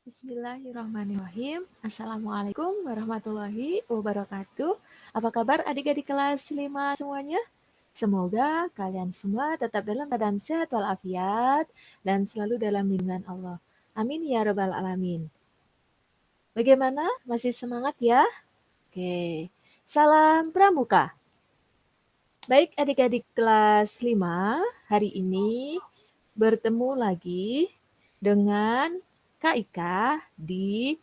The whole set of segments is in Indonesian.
Bismillahirrahmanirrahim. Assalamualaikum warahmatullahi wabarakatuh. Apa kabar adik-adik kelas 5 semuanya? Semoga kalian semua tetap dalam keadaan sehat walafiat dan selalu dalam lindungan Allah. Amin ya rabbal alamin. Bagaimana? Masih semangat ya? Oke. Salam pramuka. Baik adik-adik kelas 5, hari ini bertemu lagi dengan Kak Ika di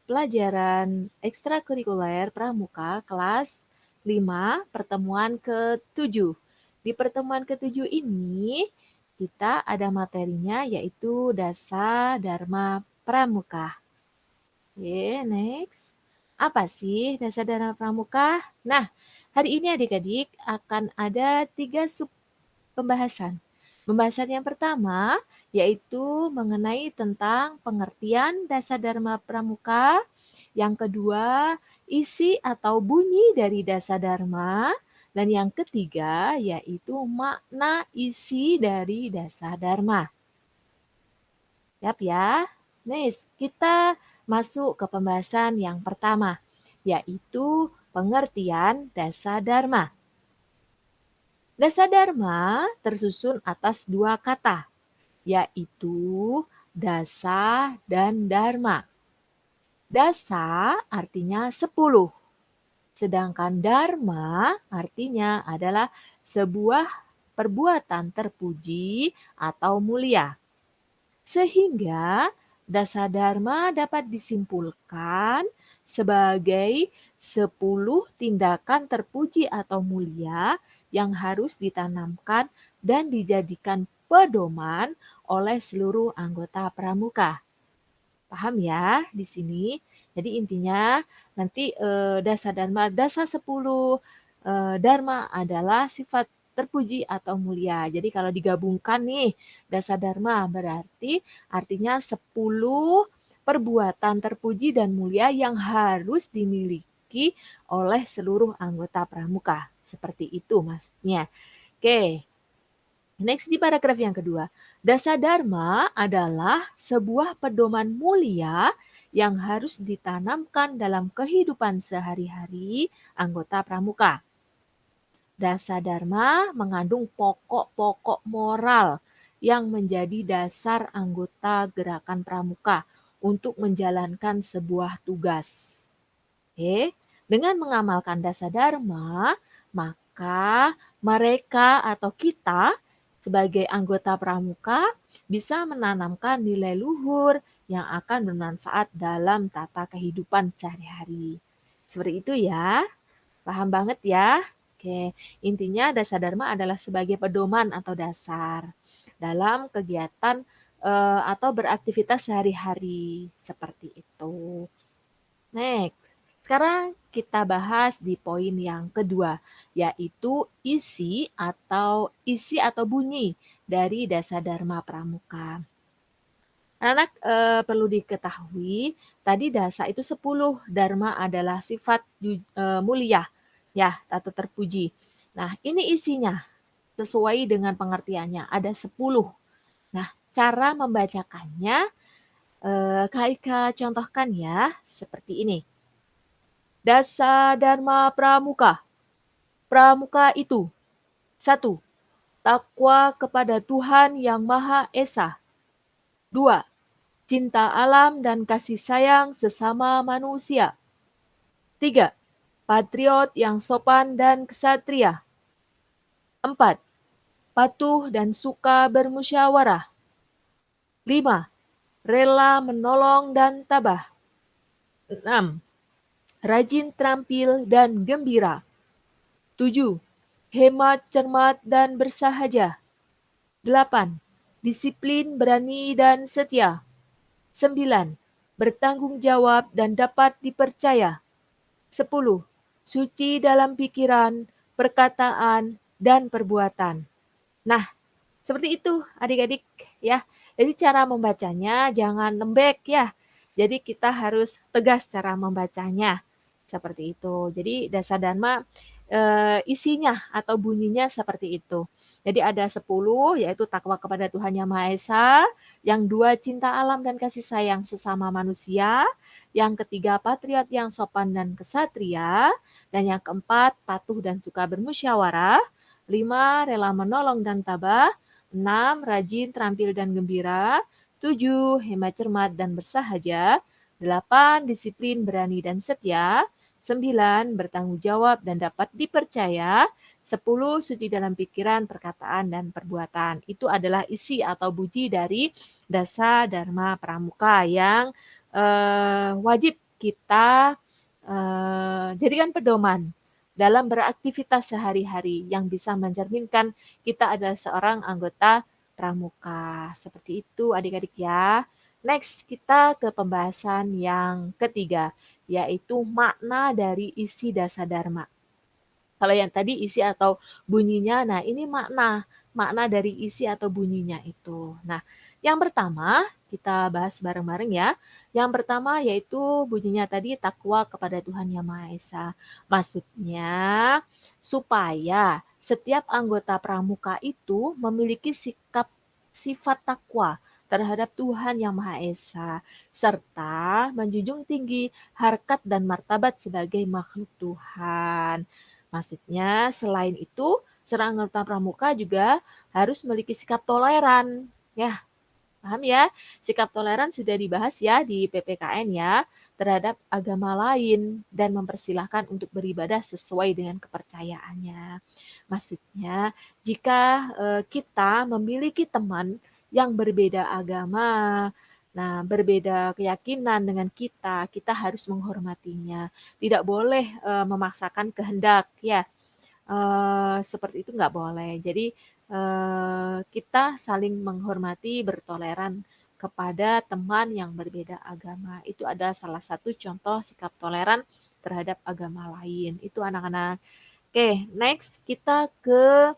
pelajaran ekstrakurikuler pramuka kelas 5 pertemuan ke-7. Di pertemuan ke-7 ini kita ada materinya yaitu Dasa Dharma Pramuka. Oke, next. Apa sih Dasa Dharma Pramuka? Nah, hari ini adik-adik akan ada 3 sub pembahasan. Pembahasan yang pertama yaitu mengenai tentang pengertian Dasa Dharma Pramuka. Yang kedua, isi atau bunyi dari Dasa Dharma. Dan yang ketiga yaitu makna isi dari Dasa Dharma. Siap ya? Next, kita masuk ke pembahasan yang pertama, yaitu pengertian Dasa Dharma. Dasa Dharma tersusun atas 2 kata, yaitu dasa dan dharma. Dasa artinya 10, sedangkan dharma artinya adalah sebuah perbuatan terpuji atau mulia. Sehingga dasa dharma dapat disimpulkan sebagai 10 tindakan terpuji atau mulia yang harus ditanamkan dan dijadikan pedoman oleh seluruh anggota pramuka. Paham ya di sini? Jadi intinya nanti dasa dharma, dasa 10 dharma adalah sifat terpuji atau mulia. Jadi kalau digabungkan nih dasa dharma berarti artinya 10 perbuatan terpuji dan mulia yang harus dimiliki oleh seluruh anggota pramuka. Seperti itu maksudnya. Oke. Next di paragraf yang kedua. Dasa dharma adalah sebuah pedoman mulia yang harus ditanamkan dalam kehidupan sehari-hari anggota pramuka. Dasa dharma mengandung pokok-pokok moral yang menjadi dasar anggota gerakan pramuka untuk menjalankan sebuah tugas. Oke, dengan mengamalkan dasa dharma, maka mereka atau kita sebagai anggota pramuka bisa menanamkan nilai luhur yang akan bermanfaat dalam tata kehidupan sehari-hari. Seperti itu ya. Paham banget ya? Oke, intinya dasa dharma adalah sebagai pedoman atau dasar dalam kegiatan atau beraktivitas sehari-hari seperti itu. Next, sekarang kita bahas di poin yang kedua, yaitu isi atau bunyi dari dasa dharma pramuka. Anak perlu diketahui, tadi dasa itu 10, dharma adalah sifat mulia, ya, atau terpuji. Nah, ini isinya sesuai dengan pengertiannya, ada 10. Nah, cara membacakannya, Kak Ika contohkan ya, seperti ini. Dasa Dharma Pramuka. Pramuka itu 1. Takwa kepada Tuhan Yang Maha Esa. 2. Cinta alam dan kasih sayang sesama manusia. 3. Patriot yang sopan dan ksatria. 4. Patuh dan suka bermusyawarah. 5. Rela menolong dan tabah. 6. Rajin terampil dan gembira. 7. Hemat, cermat, dan bersahaja. 8. Disiplin, berani, dan setia. 9. Bertanggung jawab dan dapat dipercaya. 10. Suci dalam pikiran, perkataan, dan perbuatan. Nah, seperti itu adik-adik ya. Jadi cara membacanya jangan lembek ya. Jadi kita harus tegas cara membacanya. Seperti itu. Jadi dasa dharma isinya atau bunyinya seperti itu. Jadi ada 10, yaitu takwa kepada Tuhan Yang Maha Esa, yang 2 cinta alam dan kasih sayang sesama manusia, yang ketiga patriot yang sopan dan kesatria, dan yang keempat patuh dan suka bermusyawarah, 5 rela menolong dan tabah, 6 rajin, terampil dan gembira, 7 hemat cermat dan bersahaja, 8 disiplin, berani dan setia, 9 bertanggung jawab dan dapat dipercaya, 10 suci dalam pikiran, perkataan, dan perbuatan. Itu adalah isi atau bunyi dari Dasa Dharma Pramuka yang wajib kita jadikan pedoman dalam beraktivitas sehari-hari yang bisa mencerminkan kita adalah seorang anggota pramuka. Seperti itu adik-adik ya. Next, kita ke pembahasan yang ketiga, yaitu makna dari isi Dasa Dharma. Kalau yang tadi isi atau bunyinya, nah ini makna dari isi atau bunyinya itu. Nah, yang pertama kita bahas bareng-bareng ya. Yang pertama yaitu bunyinya tadi takwa kepada Tuhan Yang Maha Esa. Maksudnya supaya setiap anggota pramuka itu memiliki sifat takwa terhadap Tuhan Yang Maha Esa, serta menjunjung tinggi harkat dan martabat sebagai makhluk Tuhan. Maksudnya selain itu, seorang anggota pramuka juga harus memiliki sikap toleran. Ya, paham ya? Sikap toleran sudah dibahas ya di PPKN ya, terhadap agama lain dan mempersilahkan untuk beribadah sesuai dengan kepercayaannya. Maksudnya, jika kita memiliki teman yang berbeda agama, nah berbeda keyakinan dengan kita harus menghormatinya. Tidak boleh memaksakan kehendak ya. Seperti itu nggak boleh. Jadi kita saling menghormati, bertoleran kepada teman yang berbeda agama. Itu adalah salah satu contoh sikap toleran terhadap agama lain. Itu anak-anak. Oke, next kita ke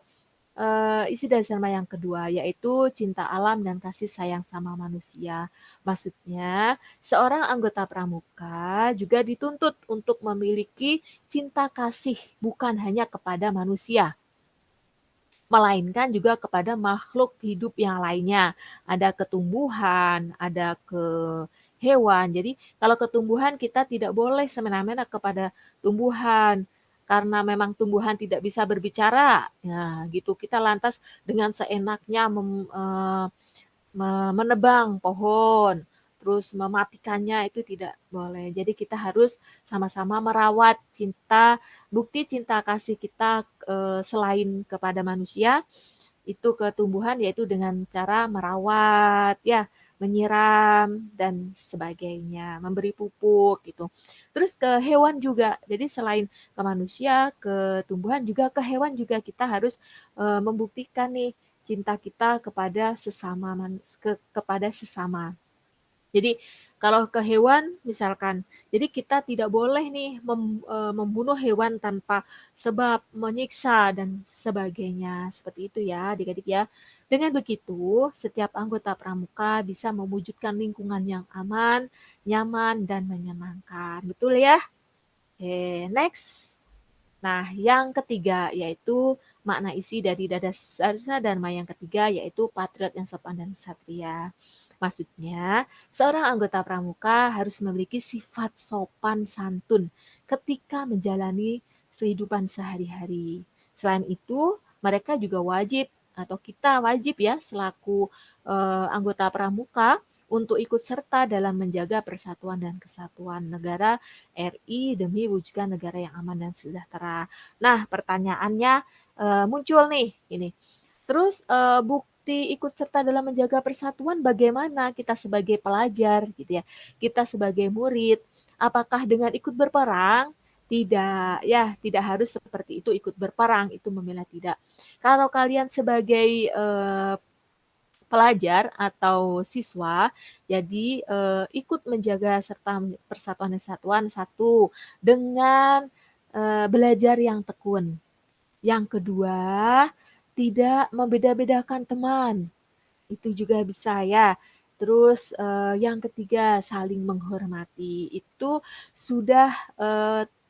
isi dasar yang kedua, yaitu cinta alam dan kasih sayang sama manusia. Maksudnya, seorang anggota pramuka juga dituntut untuk memiliki cinta kasih bukan hanya kepada manusia, melainkan juga kepada makhluk hidup yang lainnya. Ada ketumbuhan, ada ke hewan. Jadi kalau ketumbuhan kita tidak boleh semena-mena kepada tumbuhan karena memang tumbuhan tidak bisa berbicara. Nah, gitu kita lantas dengan seenaknya menebang pohon, terus mematikannya itu tidak boleh. Jadi kita harus sama-sama merawat bukti cinta kasih kita selain kepada manusia, itu ke tumbuhan yaitu dengan cara merawat ya, menyiram dan sebagainya, memberi pupuk gitu. Terus ke hewan juga. Jadi selain ke manusia, ke tumbuhan juga ke hewan juga kita harus membuktikan nih cinta kita kepada sesama. Jadi kalau ke hewan misalkan, jadi kita tidak boleh nih membunuh hewan tanpa sebab, menyiksa dan sebagainya. Seperti itu ya adik-adik ya. Dengan begitu, setiap anggota pramuka bisa mewujudkan lingkungan yang aman, nyaman, dan menyenangkan. Betul ya? Oke, next. Nah, yang ketiga yaitu makna isi dari Dasa Dharma yang ketiga yaitu patriot yang sopan dan satria. Maksudnya, seorang anggota pramuka harus memiliki sifat sopan santun ketika menjalani kehidupan sehari-hari. Selain itu, mereka juga wajib atau kita wajib ya selaku anggota pramuka untuk ikut serta dalam menjaga persatuan dan kesatuan negara RI demi wujudkan negara yang aman dan sejahtera. Nah, pertanyaannya muncul nih ini. Terus bukti ikut serta dalam menjaga persatuan bagaimana kita sebagai pelajar gitu ya. Kita sebagai murid, apakah dengan ikut berperang? Tidak, ya, tidak harus seperti itu ikut berperang, itu memilah tidak. Kalau kalian sebagai pelajar atau siswa, jadi ikut menjaga serta persatuan dan kesatuan satu dengan belajar yang tekun. Yang kedua, tidak membeda-bedakan teman. Itu juga bisa ya. Terus yang ketiga, saling menghormati. Itu sudah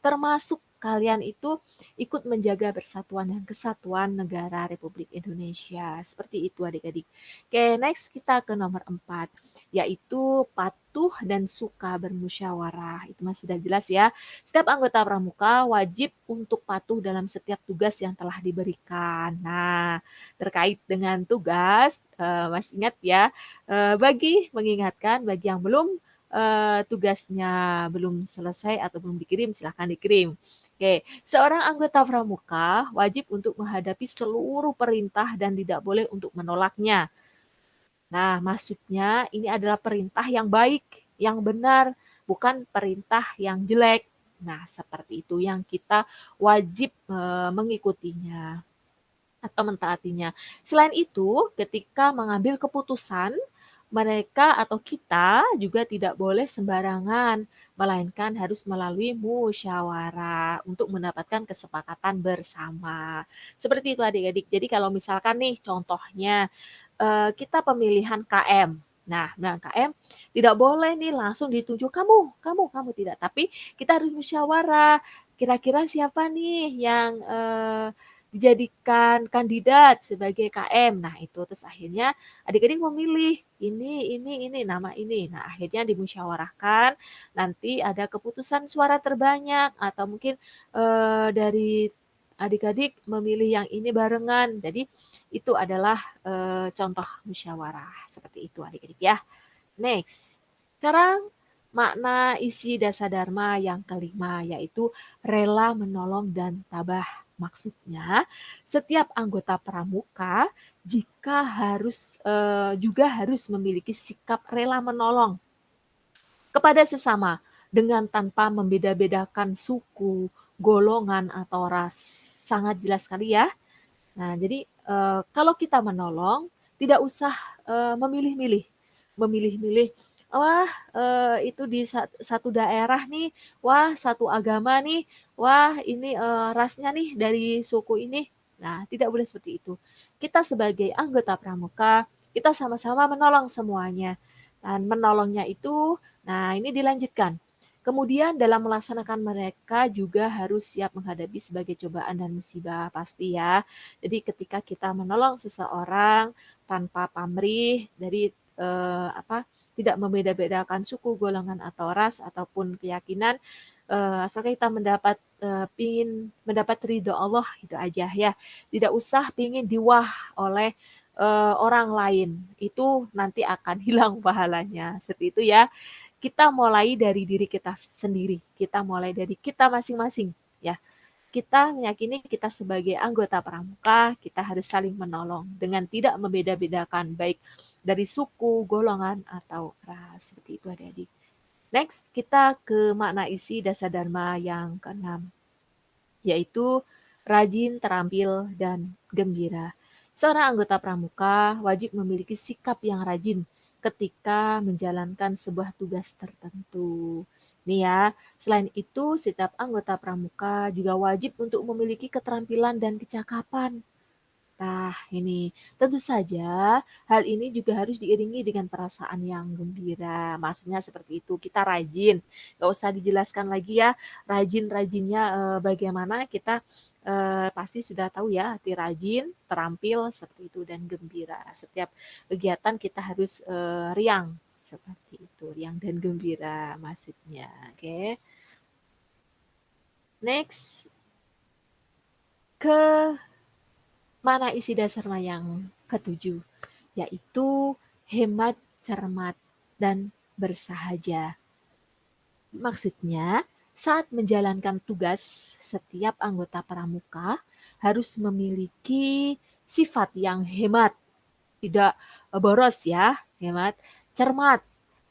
termasuk kalian itu ikut menjaga persatuan dan kesatuan negara Republik Indonesia. Seperti itu adik-adik. Oke, next kita ke nomor 4, yaitu patuh dan suka bermusyawarah. Itu masih sudah jelas ya. Setiap anggota pramuka wajib untuk patuh dalam setiap tugas yang telah diberikan. Nah, terkait dengan tugas, masih ingat ya, mengingatkan bagi yang belum tugasnya belum selesai atau belum dikirim, silahkan dikirim. Oke, seorang anggota pramuka wajib untuk menghadapi seluruh perintah dan tidak boleh untuk menolaknya. Nah, maksudnya ini adalah perintah yang baik, yang benar, bukan perintah yang jelek. Nah, seperti itu yang kita wajib mengikutinya atau mentaatinya. Selain itu, ketika mengambil keputusan, mereka atau kita juga tidak boleh sembarangan, melainkan harus melalui musyawarah untuk mendapatkan kesepakatan bersama. Seperti itu adik-adik. Jadi kalau misalkan nih contohnya kita pemilihan KM. Nah, KM tidak boleh nih langsung ditunjuk kamu tidak. Tapi kita harus musyawarah. Kira-kira siapa nih yang dijadikan kandidat sebagai KM. Nah, itu terus akhirnya adik-adik memilih ini, nama ini. Nah, akhirnya dimusyawarahkan, nanti ada keputusan suara terbanyak atau mungkin dari adik-adik memilih yang ini barengan. Jadi itu adalah contoh musyawarah seperti itu adik-adik ya. Next. Sekarang makna isi dasar dharma yang kelima yaitu rela menolong dan tabah. Maksudnya setiap anggota pramuka juga harus memiliki sikap rela menolong kepada sesama dengan tanpa membeda-bedakan suku, golongan atau ras. Sangat jelas sekali ya. Nah, jadi kalau kita menolong tidak usah memilih-milih. Memilih-milih, wah itu di satu daerah nih, wah satu agama nih, wah ini rasnya nih dari suku ini. Nah, tidak boleh seperti itu. Kita sebagai anggota pramuka, kita sama-sama menolong semuanya. Dan menolongnya itu, nah ini dilanjutkan. Kemudian dalam melaksanakan mereka juga harus siap menghadapi sebagai cobaan dan musibah pasti ya. Jadi ketika kita menolong seseorang tanpa pamrih dari tidak membeda-bedakan suku, golongan atau ras ataupun keyakinan, asalkan kita pingin mendapat ridho Allah itu aja ya. Tidak usah pingin diwah oleh orang lain. Itu nanti akan hilang pahalanya. Seperti itu ya. Kita mulai dari diri kita sendiri. Kita mulai dari kita masing-masing ya. Kita meyakini kita sebagai anggota pramuka, kita harus saling menolong dengan tidak membeda-bedakan baik dari suku, golongan, atau ras. Seperti itu adik-adik. Next, kita ke makna isi dasar dharma yang keenam, yaitu rajin, terampil, dan gembira. Seorang anggota pramuka wajib memiliki sikap yang rajin ketika menjalankan sebuah tugas tertentu. Nih ya, selain itu setiap anggota pramuka juga wajib untuk memiliki keterampilan dan kecakapan. Nah, ini tentu saja hal ini juga harus diiringi dengan perasaan yang gembira. Maksudnya seperti itu, kita rajin. Gak usah dijelaskan lagi ya, rajin-rajinnya bagaimana kita pasti sudah tahu ya, arti rajin, terampil, seperti itu, dan gembira. Setiap kegiatan kita harus riang, seperti itu, riang dan gembira maksudnya. Oke. Next, ke mana isi dasar yang ketujuh, yaitu hemat, cermat, dan bersahaja. Maksudnya, saat menjalankan tugas, setiap anggota pramuka harus memiliki sifat yang hemat, tidak boros ya, hemat, cermat,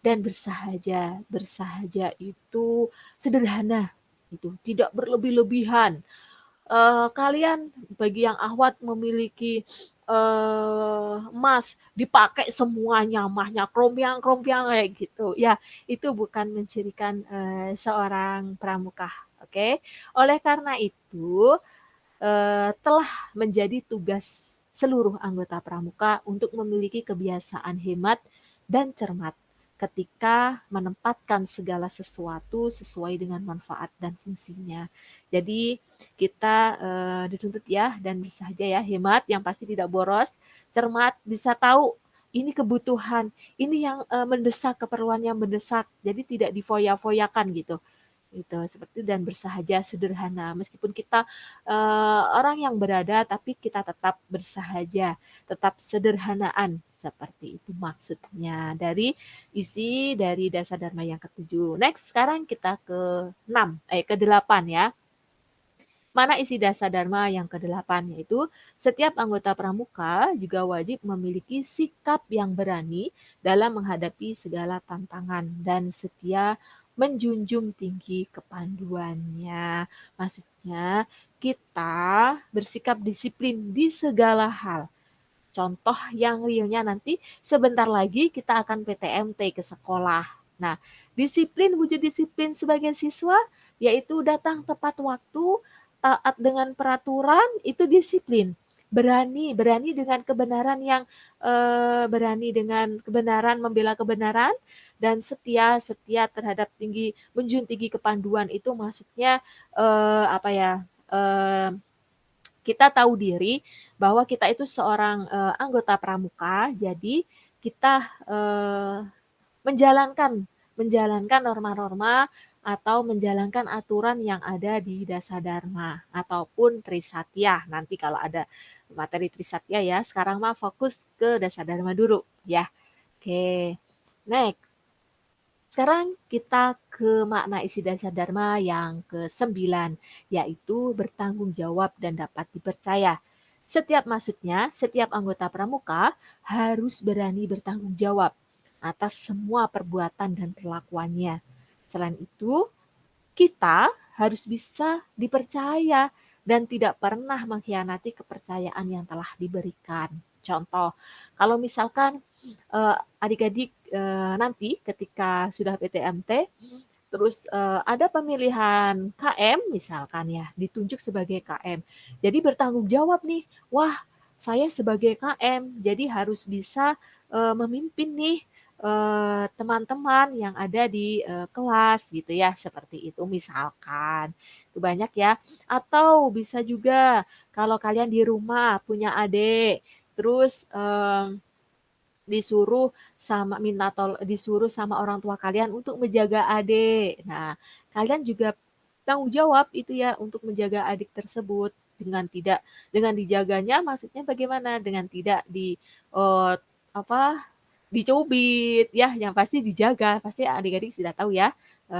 dan bersahaja. Bersahaja itu sederhana, itu tidak berlebih-lebihan. Kalian bagi yang ahwat memiliki emas dipakai semuanya, mahnya krompiang-krompiang kayak gitu. Ya, itu bukan mencirikan seorang pramuka. Oke. Oleh karena itu telah menjadi tugas seluruh anggota pramuka untuk memiliki kebiasaan hemat dan cermat ketika menempatkan segala sesuatu sesuai dengan manfaat dan fungsinya. Jadi kita dituntut ya dan bersahaja ya, hemat yang pasti tidak boros, cermat, bisa tahu ini kebutuhan, ini yang mendesak, keperluan yang mendesak. Jadi tidak difoya-foyakan gitu. Gitu, seperti dan bersahaja sederhana. Meskipun kita orang yang berada, tapi kita tetap bersahaja, tetap sederhanaan. Seperti itu maksudnya dari isi dari dasar dharma yang ketujuh. Next, sekarang kita ke-8 ya. Mana isi dasar dharma yang ke-8, yaitu setiap anggota pramuka juga wajib memiliki sikap yang berani dalam menghadapi segala tantangan dan setia menjunjung tinggi kepanduannya. Maksudnya kita bersikap disiplin di segala hal. Contoh yang realnya nanti sebentar lagi kita akan PTMT ke sekolah. Nah, disiplin, wujud disiplin sebagai siswa yaitu datang tepat waktu, taat dengan peraturan, itu disiplin. Berani dengan kebenaran berani dengan kebenaran, membela kebenaran, dan setia terhadap menjunjung tinggi kepanduan itu maksudnya kita tahu diri bahwa kita itu seorang anggota pramuka, jadi kita menjalankan norma-norma atau menjalankan aturan yang ada di Dasar Dharma ataupun Trisatya. Nanti kalau ada materi Trisatya ya, sekarang mah fokus ke Dasar Dharma dulu ya. Oke, next. Sekarang kita ke makna isi dasar dharma yang ke-9, yaitu bertanggung jawab dan dapat dipercaya. Setiap anggota pramuka harus berani bertanggung jawab atas semua perbuatan dan perlakuannya. Selain itu, kita harus bisa dipercaya dan tidak pernah mengkhianati kepercayaan yang telah diberikan. Contoh, kalau misalkan adik-adik nanti ketika sudah PTMT, terus ada pemilihan KM misalkan ya, ditunjuk sebagai KM. Jadi bertanggung jawab nih, wah saya sebagai KM, jadi harus bisa memimpin nih teman-teman yang ada di kelas gitu ya, seperti itu misalkan. Itu banyak ya. Atau bisa juga kalau kalian di rumah punya adik, terus disuruh sama orang tua kalian untuk menjaga adik. Nah, kalian juga tanggung jawab itu ya untuk menjaga adik tersebut dengan dijaganya maksudnya bagaimana? Dengan tidak eh, apa dicubit ya, yang pasti dijaga. Pasti adik-adik sudah tahu ya,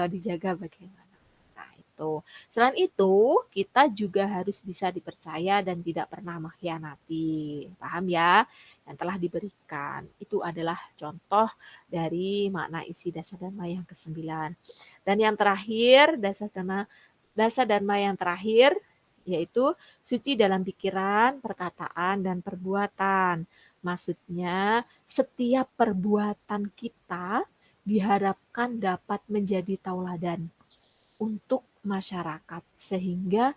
dijaga bagaimana. Nah, itu. Selain itu, kita juga harus bisa dipercaya dan tidak pernah mengkhianati. Paham ya? Yang telah diberikan. Itu adalah contoh dari makna isi dasar dharma yang ke-9. Dan yang terakhir, dasar dharma yang terakhir yaitu suci dalam pikiran, perkataan, dan perbuatan. Maksudnya, setiap perbuatan kita diharapkan dapat menjadi tauladan untuk masyarakat sehingga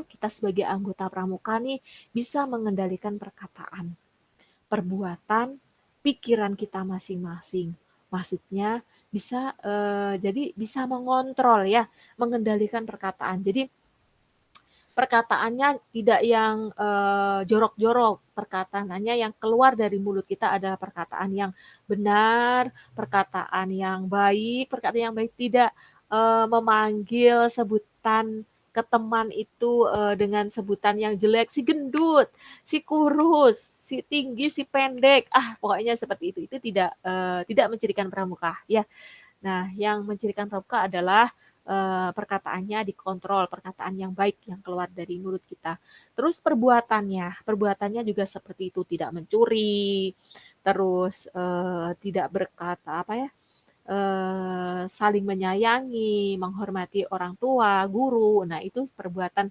kita sebagai anggota pramuka nih bisa mengendalikan perkataan, perbuatan, pikiran kita masing-masing. Maksudnya jadi bisa mengontrol ya, mengendalikan perkataan. Jadi perkataannya tidak yang jorok-jorok, perkataannya yang keluar dari mulut kita adalah perkataan yang benar, perkataan yang baik tidak memanggil sebutan ke teman itu dengan sebutan yang jelek, si gendut, si kurus, si tinggi, si pendek, pokoknya seperti itu. Itu tidak mencirikan pramuka ya. Nah, yang mencirikan pramuka adalah perkataannya dikontrol, perkataan yang baik yang keluar dari mulut kita. Terus perbuatannya juga seperti itu, tidak mencuri, terus tidak berkata saling menyayangi, menghormati orang tua, guru. Nah, itu perbuatan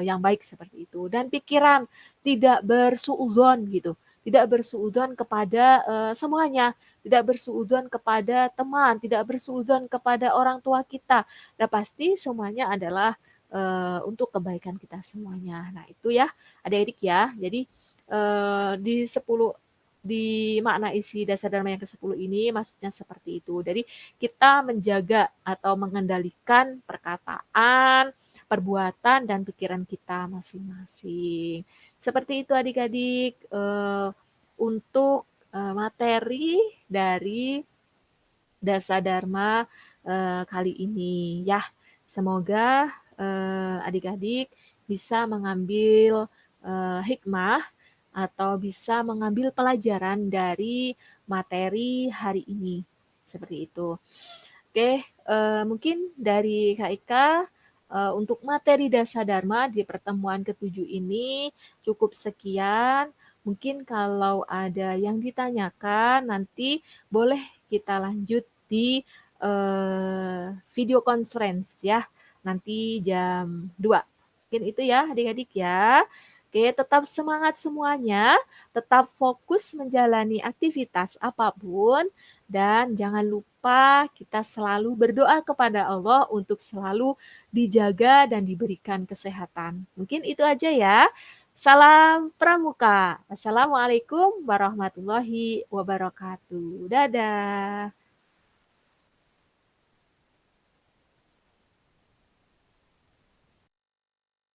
yang baik seperti itu. Dan pikiran tidak bersuudzon gitu. Tidak bersuudzon kepada semuanya, tidak bersuudzon kepada teman, tidak bersuudzon kepada orang tua kita. Nah, pasti semuanya adalah untuk kebaikan kita semuanya. Nah, itu ya, adik-adik ya. Jadi di di makna isi dasar Dharma yang ke-10 ini maksudnya seperti itu. Jadi kita menjaga atau mengendalikan perkataan, perbuatan, dan pikiran kita masing-masing. Seperti itu adik-adik untuk materi dari Dasa Dharma kali ini ya. Semoga adik-adik bisa mengambil hikmah atau bisa mengambil pelajaran dari materi hari ini. Seperti itu. Oke, mungkin dari Kak Ika untuk materi Dasa Dharma di pertemuan ke-7 ini cukup sekian. Mungkin kalau ada yang ditanyakan nanti boleh kita lanjut di video conference ya. Nanti jam 2. Mungkin itu ya adik-adik ya. Oke, tetap semangat semuanya, tetap fokus menjalani aktivitas apapun, dan jangan lupa kita selalu berdoa kepada Allah untuk selalu dijaga dan diberikan kesehatan. Mungkin itu aja ya. Salam Pramuka. Assalamualaikum warahmatullahi wabarakatuh. Dadah.